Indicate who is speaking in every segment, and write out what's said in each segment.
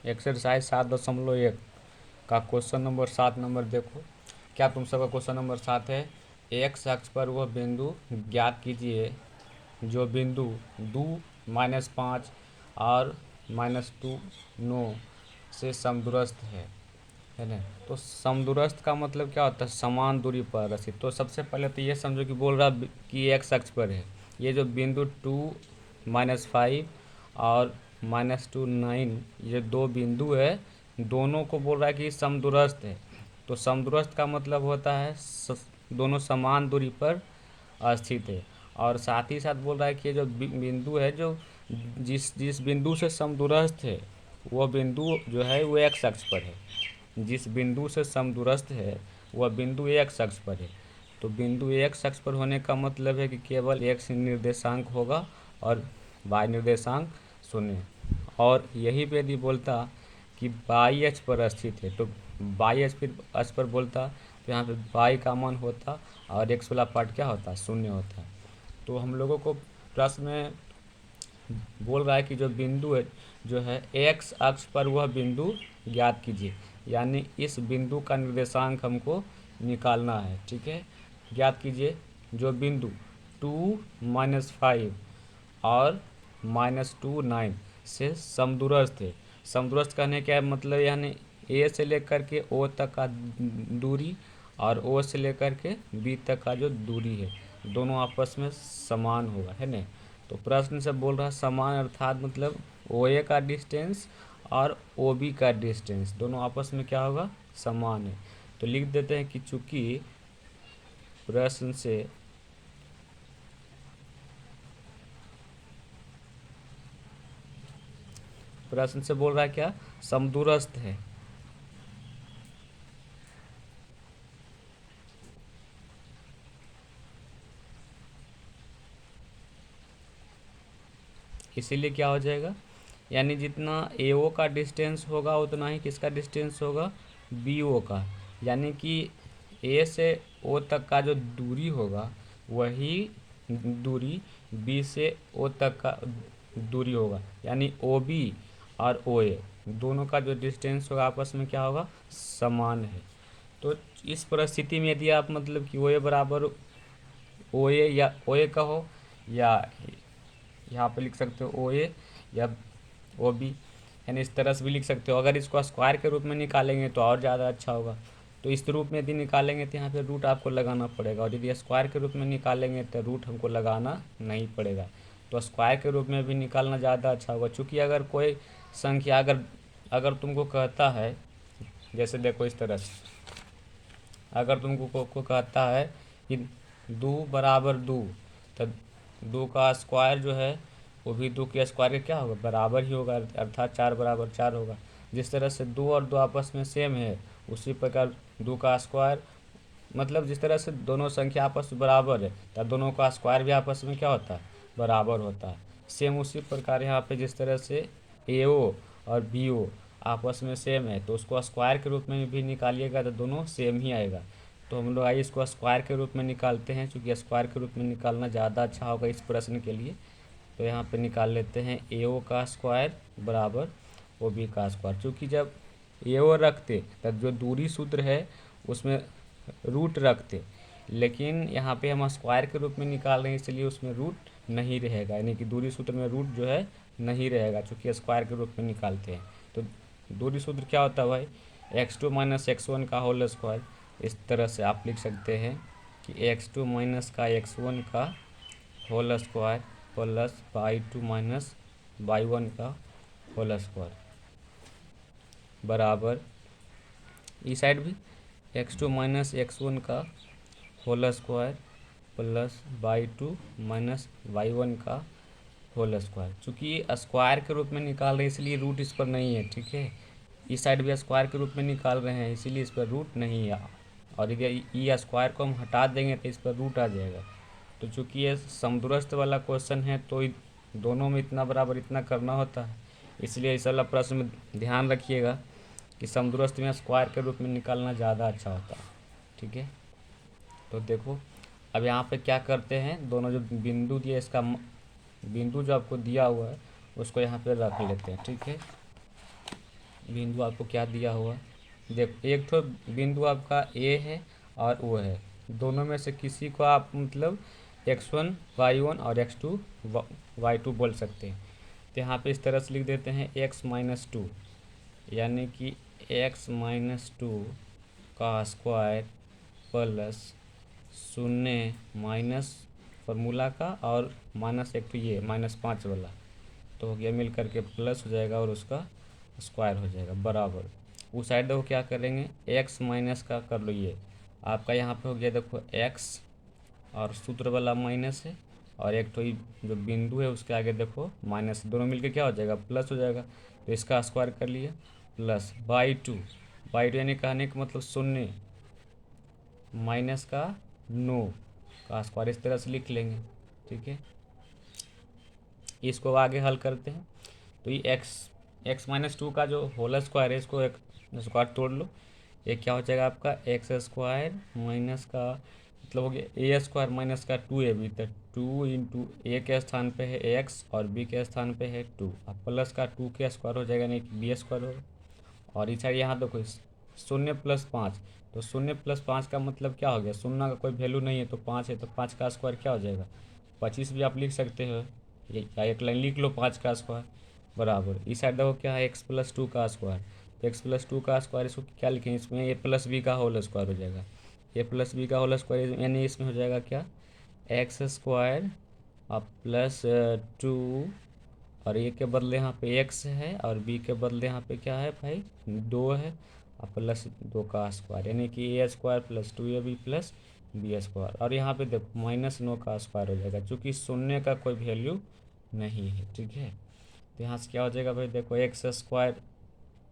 Speaker 1: Exercise 7.1 का question number 7 देखो। क्या तुम सबका क्वेश्चन नंबर 7 है। एक्स अक्ष पर वह बिंदु ज्ञात कीजिए जो बिंदु 2-5 और -2 से समदूरस्थ है ना। तो समदूरस्थ का मतलब क्या होता है, समान दूरी पर स्थित। तो सबसे पहले तो ये समझो कि बोल रहा कि एक्स अक्ष पर है। ये जो बिंदु 2-5 और -2-9 ये दो बिंदु है, दोनों को बोल रहा है कि समदूरस्थ है। तो समदूरस्थ का मतलब होता है दोनों समान दूरी पर स्थित है। और साथ ही साथ बोल रहा है कि ये जो बिंदु है, जो जिस जिस बिंदु से समदूरस्थ है वह बिंदु जो है वो एक्स अक्ष पर है। जिस बिंदु से समदूरस्थ है वह बिंदु एक्स अक्ष पर है। तो बिंदु एक्स अक्ष पर होने का मतलब है कि केवल एक्स निर्देशांक होगा और वाई निर्देशांक शून्य। और यही पे यदि बोलता कि वाई अक्ष पर स्थित है तो वाई अक्ष पर बोलता तो यहाँ पे वाई का मान होता और एक्स वाला पार्ट क्या होता, शून्य होता। तो हम लोगों को प्रश्न में बोल रहा है कि जो बिंदु है जो है एक्स अक्ष पर वह बिंदु ज्ञात कीजिए, यानी इस बिंदु का निर्देशांक हमको निकालना है। ठीक है, ज्ञात कीजिए जो बिंदु 2-5 और -2-9 से समदूरस्थ है। समदूरस्थ कहने क्या है मतलब, यानी ए से लेकर के ओ तक का दूरी और ओ से लेकर के बी तक का जो दूरी है दोनों आपस में समान होगा, है ना। तो प्रश्न से बोल रहा समान अर्थात मतलब ओ ए का डिस्टेंस और ओ बी का डिस्टेंस दोनों आपस में क्या होगा, समान है। तो लिख देते हैं कि चूंकि प्रश्न से बोल रहा है क्या, समदूरस्थ है। इसीलिए क्या हो जाएगा, यानी जितना ए ओ का डिस्टेंस होगा उतना ही किसका डिस्टेंस होगा, बी ओ का। यानी कि ए से ओ तक का जो दूरी होगा वही दूरी बी से ओ तक का दूरी होगा। यानी ओ बी और ओ ए दोनों का जो डिस्टेंस होगा आपस में क्या होगा, समान है। तो इस परिस्थिति में यदि आप मतलब कि ओ ए बराबर ओ ए या ओ ए का हो, या यहाँ पे लिख सकते हो ओ ए या ओ बी, यानी इस तरह से भी लिख सकते हो। अगर इसको स्क्वायर के रूप में निकालेंगे तो और ज़्यादा अच्छा होगा। तो इस रूप में यदि निकालेंगे तो यहाँ पे रूट आपको लगाना पड़ेगा, और यदि स्क्वायर के रूप में निकालेंगे तो रूट हमको लगाना नहीं पड़ेगा। तो स्क्वायर के रूप में भी निकालना ज़्यादा अच्छा होगा। चूँकि अगर कोई संख्या अगर अगर तुमको कहता है, जैसे देखो इस तरह से, अगर तुमको को कहता है कि 2 = 2, तो 2 का स्क्वायर जो है वो भी 2 के स्क्वायर के क्या होगा, बराबर ही होगा, अर्थात 4 = 4 होगा। जिस तरह से 2 और 2 आपस में सेम है, उसी प्रकार 2 का स्क्वायर मतलब जिस तरह से दोनों संख्या आपस में बराबर है तो दोनों का स्क्वायर भी आपस में क्या होता है, बराबर होता है। सेम उसी प्रकार यहाँ पे जिस तरह से ए ओ और बी ओ आपस में सेम है तो उसको स्क्वायर के रूप में भी निकालिएगा तो दोनों सेम ही आएगा। तो हम लोग आइए इसको स्क्वायर के रूप में निकालते हैं, क्योंकि स्क्वायर के रूप में निकालना ज़्यादा अच्छा होगा इस प्रश्न के लिए। तो यहाँ पे निकाल लेते हैं ए ओ का स्क्वायर बराबर ओ बी का स्क्वायर। चूँकि जब ए ओ रखते तब जो दूरी सूत्र है उसमें रूट रखते, लेकिन यहाँ पे हम स्क्वायर के रूप में निकाल रहे हैं इसलिए उसमें रूट नहीं रहेगा, यानी कि दूरी सूत्र में रूट जो है नहीं रहेगा, चूँकि स्क्वायर के रूप में निकालते हैं। तो दूरी सूत्र क्या होता है भाई, x2 - x1 का होल स्क्वायर। इस तरह से आप लिख सकते हैं कि x2 - का x1 का whole square plus y2 - y1 का होल स्क्वायर बराबर, इस साइड भी x2 - x1 का whole square plus y2 - y1 का होल स्क्वायर। चूँकि स्क्वायर के रूप में निकाल रहे हैं इसलिए रूट इस पर नहीं है, ठीक है। इस साइड भी स्क्वायर के रूप में निकाल रहे हैं इसीलिए इस पर रूट नहीं है, और यदि ये स्क्वायर को हम हटा देंगे तो इस पर रूट आ जाएगा। तो चूँकि ये समदूरस्थ वाला क्वेश्चन है तो दोनों में इतना बराबर इतना करना होता है, इसलिए इस वाला प्रश्न में ध्यान रखिएगा कि समदूरस्थ में स्क्वायर के रूप में निकालना ज़्यादा अच्छा होता है, ठीक है। तो देखो अब यहाँ पे क्या करते हैं, दोनों जो बिंदु दिए इसका बिंदु जो आपको दिया हुआ है उसको यहाँ पे रख लेते हैं, ठीक है। बिंदु आपको क्या दिया हुआ, देखो एक तो बिंदु आपका ए है और वो है, दोनों में से किसी को आप मतलब x1 y1 और x2 y2 बोल सकते हैं। तो यहाँ पे इस तरह से लिख देते हैं x-2, यानी कि x-2 का स्क्वायर प्लस शून्य माइनस फार्मूला का और माइनस एक तो ये -5 वाला, तो हो गया मिल करके प्लस हो जाएगा और उसका स्क्वायर हो जाएगा बराबर। उस साइड देखो क्या करेंगे, एक्स माइनस का कर लो, ये आपका यहाँ पे हो गया देखो एक्स और सूत्र वाला माइनस है, और एक तो ये जो बिंदु है उसके आगे देखो माइनस, दोनों मिलके क्या हो जाएगा प्लस हो जाएगा, तो इसका स्क्वायर कर लिए प्लस बाई टू यानी कहने का मतलब शून्य माइनस का 9 का स्क्वायर, इस तरह से लिख लेंगे। ठीक है, इसको आगे हल करते हैं। तो ये x-2 का जो होल स्क्वायर है इसको एक स्क्वायर तोड़ लो, ये क्या हो जाएगा आपका एक्स स्क्वायर माइनस का मतलब हो गया ए स्क्वायर माइनस का 2ab, तो 2 इंटू ए के स्थान पे है एक्स और बी के स्थान पे है 2, अब प्लस का 2 के स्क्वायर हो जाएगा, नहीं कि बी स्क्वायर होगा। और इस साइड यहाँ देखो 0+5, तो 0+5 का मतलब क्या हो गया, शून्य का कोई वैल्यू नहीं है तो 5 है, तो 5 का स्क्वायर क्या हो जाएगा 25 भी आप लिख सकते हो, या एक लाइन लिख लो 5 का स्क्वायर बराबर। इस साइड देखो क्या है x+2 का स्क्वायर, तो x+2 का स्क्वायर इसको क्या लिखेंगे, इसमें a+b का होल स्क्वायर हो जाएगा, a+b का होल स्क्वायर यानी इसमें हो जाएगा क्या एक्स स्क्वायर अब प्लस 2, और ए के बदले यहाँ पे एक्स है और बी के बदले यहाँ पे क्या है भाई 2 है, और प्लस 2 का स्क्वायर यानी कि A square plus 2ab plus B square, और यहाँ पे देखो -9 का स्क्वायर हो जाएगा, चूँकि शून्य का कोई वैल्यू नहीं है। ठीक है, तो यहाँ से क्या हो जाएगा भाई, देखो एक्स स्क्वायर,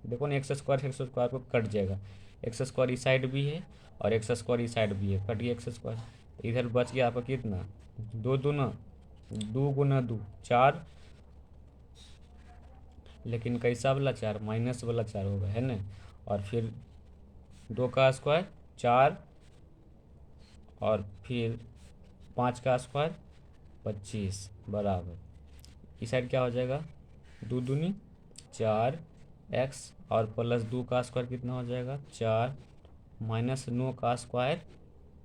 Speaker 1: देखो ना एक्स स्क्वायर को कट जाएगा, एक्स स्क्वायर इस साइड भी है और एक्स स्क्वायर इस साइड भी है, कट गया एक्स स्क्वायर, तो इधर बच गया आपका कितना 2 4, लेकिन कैसा वाला 4, माइनस वाला 4 होगा है ना, और फिर 2 का स्क्वायर 4, और फिर 5 का स्क्वायर 25 बराबर, इस साइड क्या हो जाएगा 2×4 एक्स और प्लस 2 का स्क्वायर कितना हो जाएगा 4, -9 का स्क्वायर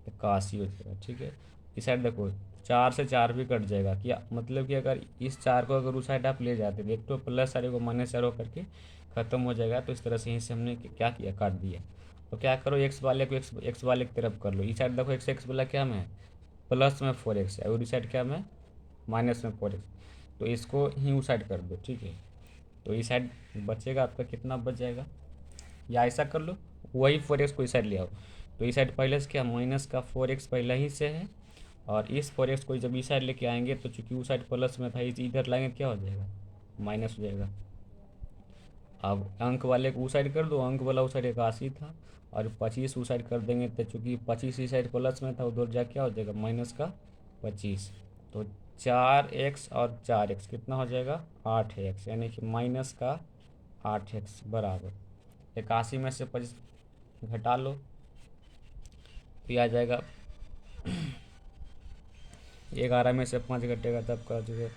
Speaker 1: 81 हो जाएगा। ठीक है, इस साइड देखो 4 से 4 भी कट जाएगा, क्या मतलब कि अगर इस 4 को अगर उस साइड आप ले जाते तो एक तो प्लस सारे को -4 हो करके ख़त्म हो जाएगा, तो इस तरह से यहीं से हमने क्या किया काट दिया। तो क्या करो एक्स वाले को एक्स वाले की तरफ कर लो, इस साइड देखो एक्स वाला क्या में है प्लस में 4x है और इस साइड क्या में माइनस में 4x, तो इसको ही उस साइड कर दो। ठीक है, तो इस साइड बचेगा आपका कितना बच जाएगा, या ऐसा कर लो वही 4x को इस साइड ले आओ, तो इस साइड पहले से क्या माइनस का 4x पहले ही से है, और इस 4x को जब इस साइड लेके आएंगे तो चूंकि उस साइड प्लस में था इधर लाएंगे क्या हो जाएगा माइनस हो जाएगा। अब अंक वाले को उस साइड कर दो, अंक वाला उस साइड 81 था और 25 उस साइड कर देंगे, तो चूँकि 25 इस साइड प्लस में था उधर जा क्या हो जाएगा -25, तो 4x और 4x कितना हो जाएगा 8x, यानी कि -8x बराबर 81 में से 25 घटा लो, तो ये आ जाएगा 11 में से 5 घटेगा तब का जो है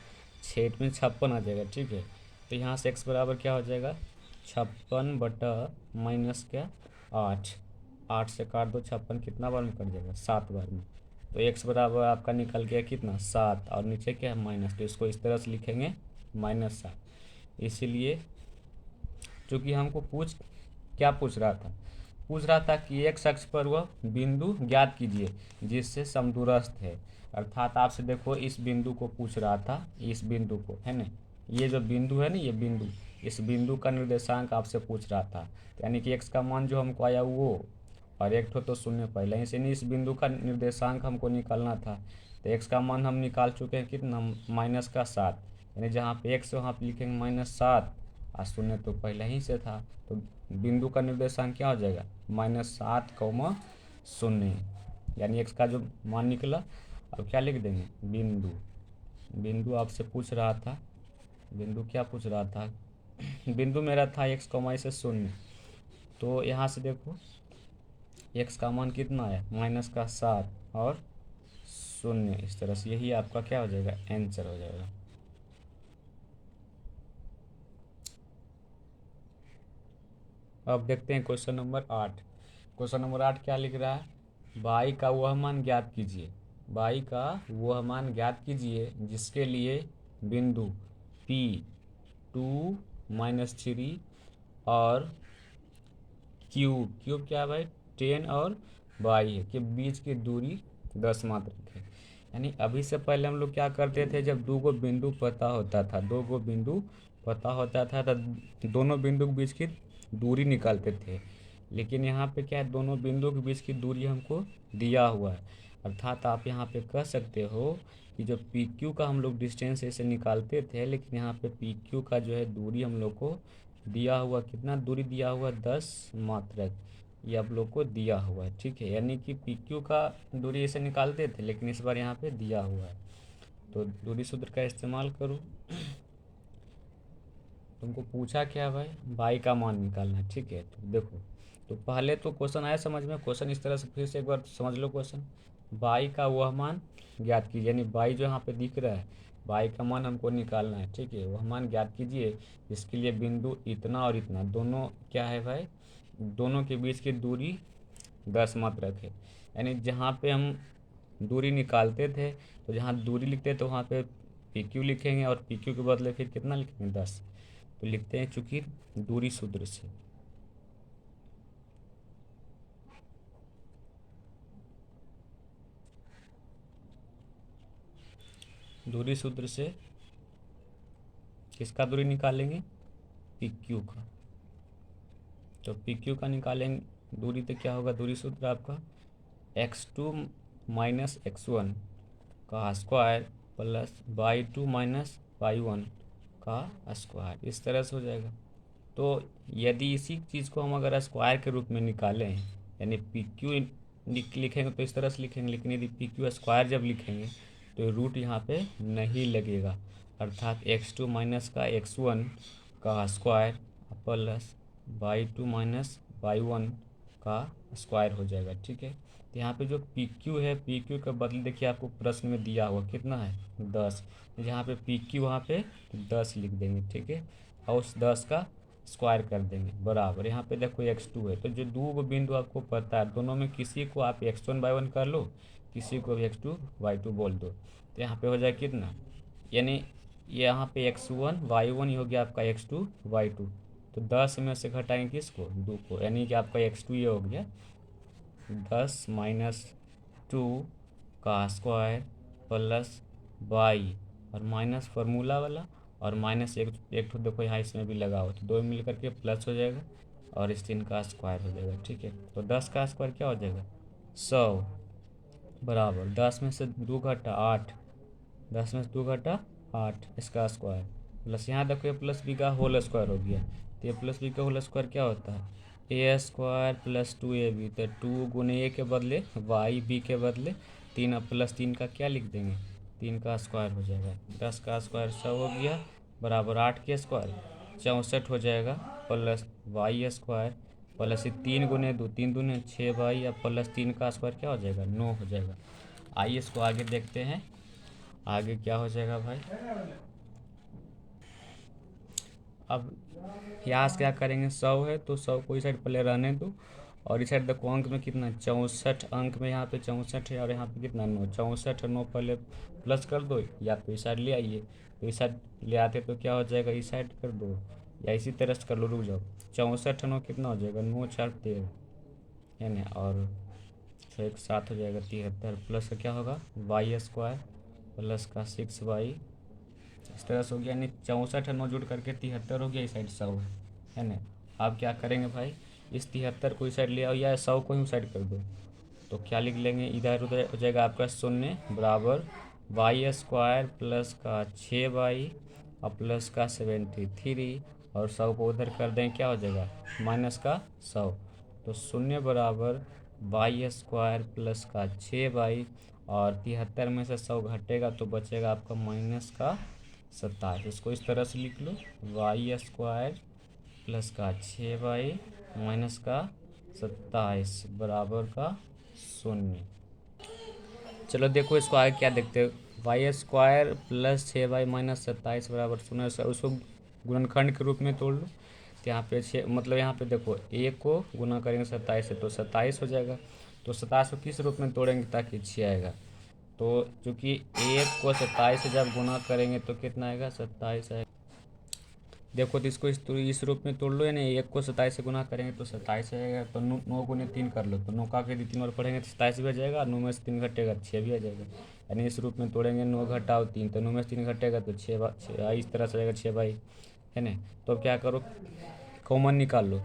Speaker 1: 6 में 56 आ जाएगा। ठीक है, तो यहाँ से x बराबर क्या हो जाएगा 56 बटा माइनस क्या 8, 8 से काट दो 56 कितना बार में कट जाएगा 7 बार में, तो x बराबर आपका निकल गया कितना 7, और नीचे क्या है माइनस, तो इसको इस तरह से लिखेंगे -7। इसीलिए चूँकि हमको क्या पूछ रहा था कि एक अक्ष पर वह बिंदु ज्ञात कीजिए जिससे समदूरस्थ है, अर्थात आपसे देखो इस बिंदु को पूछ रहा था, इस बिंदु को है ना, ये जो बिंदु है ना ये बिंदु, इस बिंदु का निर्देशांक आपसे पूछ रहा था, तो यानी कि x का मान जो हमको आया वो, और एक तो शून्य पहले ही से नहीं, इस बिंदु का निर्देशांक हमको निकालना था, तो x का मान हम निकाल चुके हैं कितना -7, यानी जहाँ पे x वहाँ पे लिखेंगे -7 और शून्य तो पहले ही से था, तो बिंदु का निर्देशांक क्या हो जाएगा -7, 0, यानी x का जो मान निकला। अब क्या लिख देंगे बिंदु, बिंदु आपसे पूछ रहा था, बिंदु क्या पूछ रहा था बिंदु मेरा था x, से 0, तो यहाँ से देखो x का मान कितना है -7 और 0, इस तरह से यही आपका क्या हो जाएगा आंसर हो जाएगा। अब देखते हैं क्वेश्चन नंबर 8। क्वेश्चन नंबर 8 क्या लिख रहा है, बाई का वह मान ज्ञात कीजिए। बाई का वह मान ज्ञात कीजिए जिसके लिए बिंदु P 2-3 और क्यूब क्या है भाई 10 और बाई है के बीच की दूरी 10 मात्रक है। यानी अभी से पहले हम लोग क्या करते थे, जब दो गो बिंदु पता होता था, तो दोनों बिंदु के बीच की दूरी निकालते थे। लेकिन यहाँ पे क्या है, दोनों बिंदु के बीच की दूरी हमको दिया हुआ है। अर्थात आप यहाँ पे कह सकते हो कि जो पी क्यू का हम लोग डिस्टेंस ऐसे निकालते थे, लेकिन यहाँ पे पी क्यू का जो है दूरी हम लोग को दिया हुआ, कितना दूरी दिया हुआ 10 मात्रक, ये आप लोग को दिया हुआ है। ठीक है, यानी कि पी क्यू का दूरी ऐसे निकालते थे, लेकिन इस बार यहाँ पे दिया हुआ है, तो दूरी सूत्र का इस्तेमाल करो। तुमको पूछा क्या भाई, बाई का मान निकालना है। ठीक है, तो देखो, तो पहले तो क्वेश्चन आया समझ में। क्वेश्चन इस तरह से फिर से एक बार समझ लो क्वेश्चन, बाई का वह मान ज्ञात कीजिए, यानी बाई जो यहाँ पे दिख रहा है, बाई का मान हमको निकालना है। ठीक है, वह मान ज्ञात कीजिए इसके लिए बिंदु इतना और इतना दोनों क्या है भाई, दोनों के बीच की दूरी 10 मात्रक है। यानी जहाँ पे हम दूरी निकालते थे, तो जहाँ दूरी लिखते थे वहाँ पे पी क्यू लिखेंगे, और पी क्यू के बदले फिर कितना लिखेंगे 10। तो लिखते हैं चूंकि दूरी सूत्र से, दूरी सूत्र से किसका दूरी निकालेंगे, पी क्यू का। तो पी क्यू का निकालेंगे दूरी, तो क्या होगा दूरी सूत्र आपका x2 माइनस x1 का square plus y2 minus y1 का स्क्वायर, इस तरह से हो जाएगा। तो यदि इसी चीज़ को हम अगर स्क्वायर के रूप में निकालें, यानी पी क्यू लिखेंगे तो इस तरह से लिखेंगे, लेकिन यदि पी क्यू स्क्वायर जब लिखेंगे तो रूट यहाँ पे नहीं लगेगा। अर्थात x2 माइनस का x1 का square plus y2 minus y1 का स्क्वायर हो जाएगा। ठीक है, तो यहाँ पे जो पी क्यू है, पी क्यू का बदले देखिए आपको प्रश्न में दिया हुआ कितना है 10, तो यहाँ पे पी क्यू वहाँ पे 10 लिख देंगे। ठीक है, और उस 10 का स्क्वायर कर देंगे बराबर, यहाँ पे देखो x2 है, तो जो दो गो बिंदु आपको पता है, दोनों में किसी को आप x1 y1 कर लो, किसी को x2 y2 बोल दो, तो यहाँ पे हो जाए कितना, यानी यहाँ पे x1 y1 ही हो गया आपका x2 y2, तो 10 में से घटाएंगे किसको, 2 को, यानी कि आपका x2 ये हो गया 10 माइनस 2 का स्क्वायर प्लस वाई, और माइनस फार्मूला वाला, और माइनस एक तो देखो यहाँ इसमें भी लगा हो, तो दो मिल करके प्लस हो जाएगा, और इस 3 का स्क्वायर हो जाएगा। ठीक है, तो 10 का स्क्वायर क्या हो जाएगा 100 बराबर 10 में से 2 घटा 8, 10 में से 2 घटा 8 इसका स्क्वायर, प्लस यहाँ देखो ये प्लस बी का होल स्क्वायर हो गया, तो ये प्लस बी का होल स्क्वायर क्या होता है ए स्क्वायर प्लस 2ab, तो 2 गुने ए के बदले वाई, बी के बदले 3, अब प्लस 3 का क्या लिख देंगे 3 का स्क्वायर हो जाएगा, 10 का स्क्वायर 100 हो गया बराबर 8 के स्क्वायर 64 हो जाएगा, प्लस वाई स्क्वायर प्लस 3 गुने 2 3 दूने 6 वाई, अब प्लस 3 का स्क्वायर क्या हो जाएगा 9 हो जाएगा। आइए इसको आगे देखते हैं, आगे क्या हो जाएगा भाई। अब यहाँ से क्या करेंगे 100 है तो 100 को इस साइड पहले रहने दो, और इस साइड देखो अंक में कितना 64 अंक में, यहाँ पे 64 है और यहाँ पे कितना 9, 64 9 पहले प्लस कर दो, या तो इस साइड ले आइए, तो इस साइड ले आते तो क्या हो जाएगा इस साइड कर दो, या इसी तरह से कर लो, रुक जाओ 64 9 कितना हो जाएगा 9 4 13 है ना, और तो एक साथ हो जाएगा 73, प्लस का क्या होगा वाई स्क्वायर प्लस का 6y, इस तरह से हो गया, यानी 64 9 जुड़ करके 73 हो गया, इस साइड 100 है ना। आप क्या करेंगे भाई, इस 73 को इस साइड ले आओ या 100 को ही साइड कर दो, तो क्या लिख लेंगे इधर उधर हो जाएगा आपका 0 बराबर वाई स्क्वायर प्लस का 6y और प्लस का 73, और 100 को उधर कर दें क्या हो जाएगा माइनस का 100, तो 0 बराबर वाई स्क्वायर प्लस का 6y, और 73 में से 100 घटेगा तो बचेगा आपका माइनस का 27, इसको इस तरह से लिख लो वाई स्क्वायर प्लस का 6y माइनस का 27 बराबर का 0। चलो देखो इसको आगे क्या देखते हो, Y square plus 6y minus 27 बराबर 0, उसको गुणनखंड के रूप में तोड़ लो, तो यहाँ पे 6 मतलब यहाँ पे देखो ए को गुना करेंगे 27 से तो 27 हो जाएगा। तो 27 को किस रूप में तोड़ेंगे ताकि 6 आएगा। तो चूँकि 1 को 27 से जब गुना करेंगे तो कितना आएगा 27 आएगा। देखो तो इसको इस रूप में तोड़ लो, यानी 1 को 27 से गुना करेंगे तो 27 आएगा। तो 9 गुने 3 कर लो, तो 9 का यदि 3 और पढ़ेंगे तो 27 भी आ जाएगा, 9 में से 3 घटेगा 6 भी आ जाएगा। यानी इस रूप में तोड़ेंगे 9 घटाओ 3, तो 9 में से 3 घटेगा तो 6 इस तरह से आएगा 6/, है ना। तो अब क्या करो, कॉमन निकाल लो,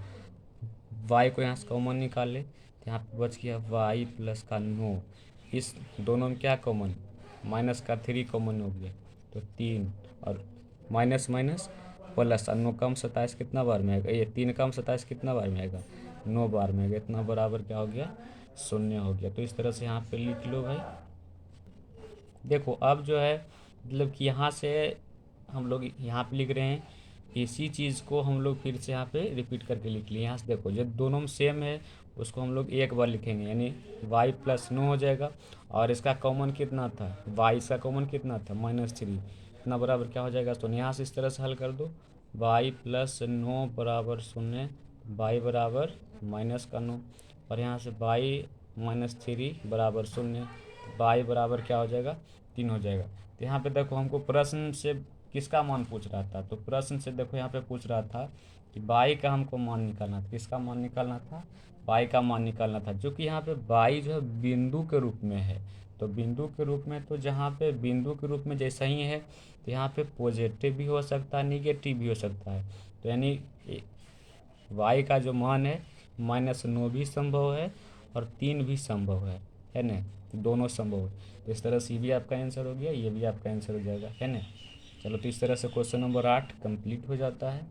Speaker 1: y को यहाँ से कॉमन निकाल ले तो यहाँ पे बच गया y प्लस का 9। इस दोनों में क्या कॉमन, माइनस का 3 कॉमन हो गया तो 3, और माइनस माइनस प्लस, और 9 कम 27 कितना बार में आएगा, ये 3 कम 27 कितना बार में आएगा 9 बार में आएगा। इतना बराबर क्या हो गया 0 हो गया। तो इस तरह से यहाँ पे लिख लो भाई। देखो अब जो है मतलब कि यहाँ से हम लोग यहाँ पे लिख रहे हैं, इसी चीज़ को हम लोग फिर से यहाँ पे रिपीट करके लिख लिए। यहाँ से देखो जो दोनों में सेम है उसको हम लोग एक बार लिखेंगे, यानी y प्लस 9 हो जाएगा। और इसका कॉमन कितना था y, इसका कॉमन कितना था -3, इतना बराबर क्या हो जाएगा। तो यहाँ से इस तरह से हल कर दो, y प्लस 9 बराबर 0, y बराबर माइनस का 9, और यहाँ से y -3 बराबर 0, y बराबर क्या हो जाएगा 3 हो जाएगा। तो यहाँ पे देखो हमको प्रश्न से किसका मान पूछ रहा था, तो प्रश्न से देखो यहाँ पे पूछ रहा था कि y का हमको मान निकालना था। किसका मान निकालना था, y का मान निकालना था। जो कि यहाँ पे y जो है बिंदु के रूप में है, तो बिंदु के रूप में, तो जहाँ पे बिंदु के रूप में जैसा ही है तो यहाँ पे पॉजिटिव भी हो सकता है निगेटिव भी हो सकता है। तो यानी y का जो मान है -9 भी संभव है और 3 भी संभव है ना, तो दोनों संभव है। तो इस तरह से ये भी आपका आंसर हो गया, ये भी आपका आंसर हो जाएगा, है ना। चलो तो इस तरह से क्वेश्चन नंबर 8 कंप्लीट हो जाता है।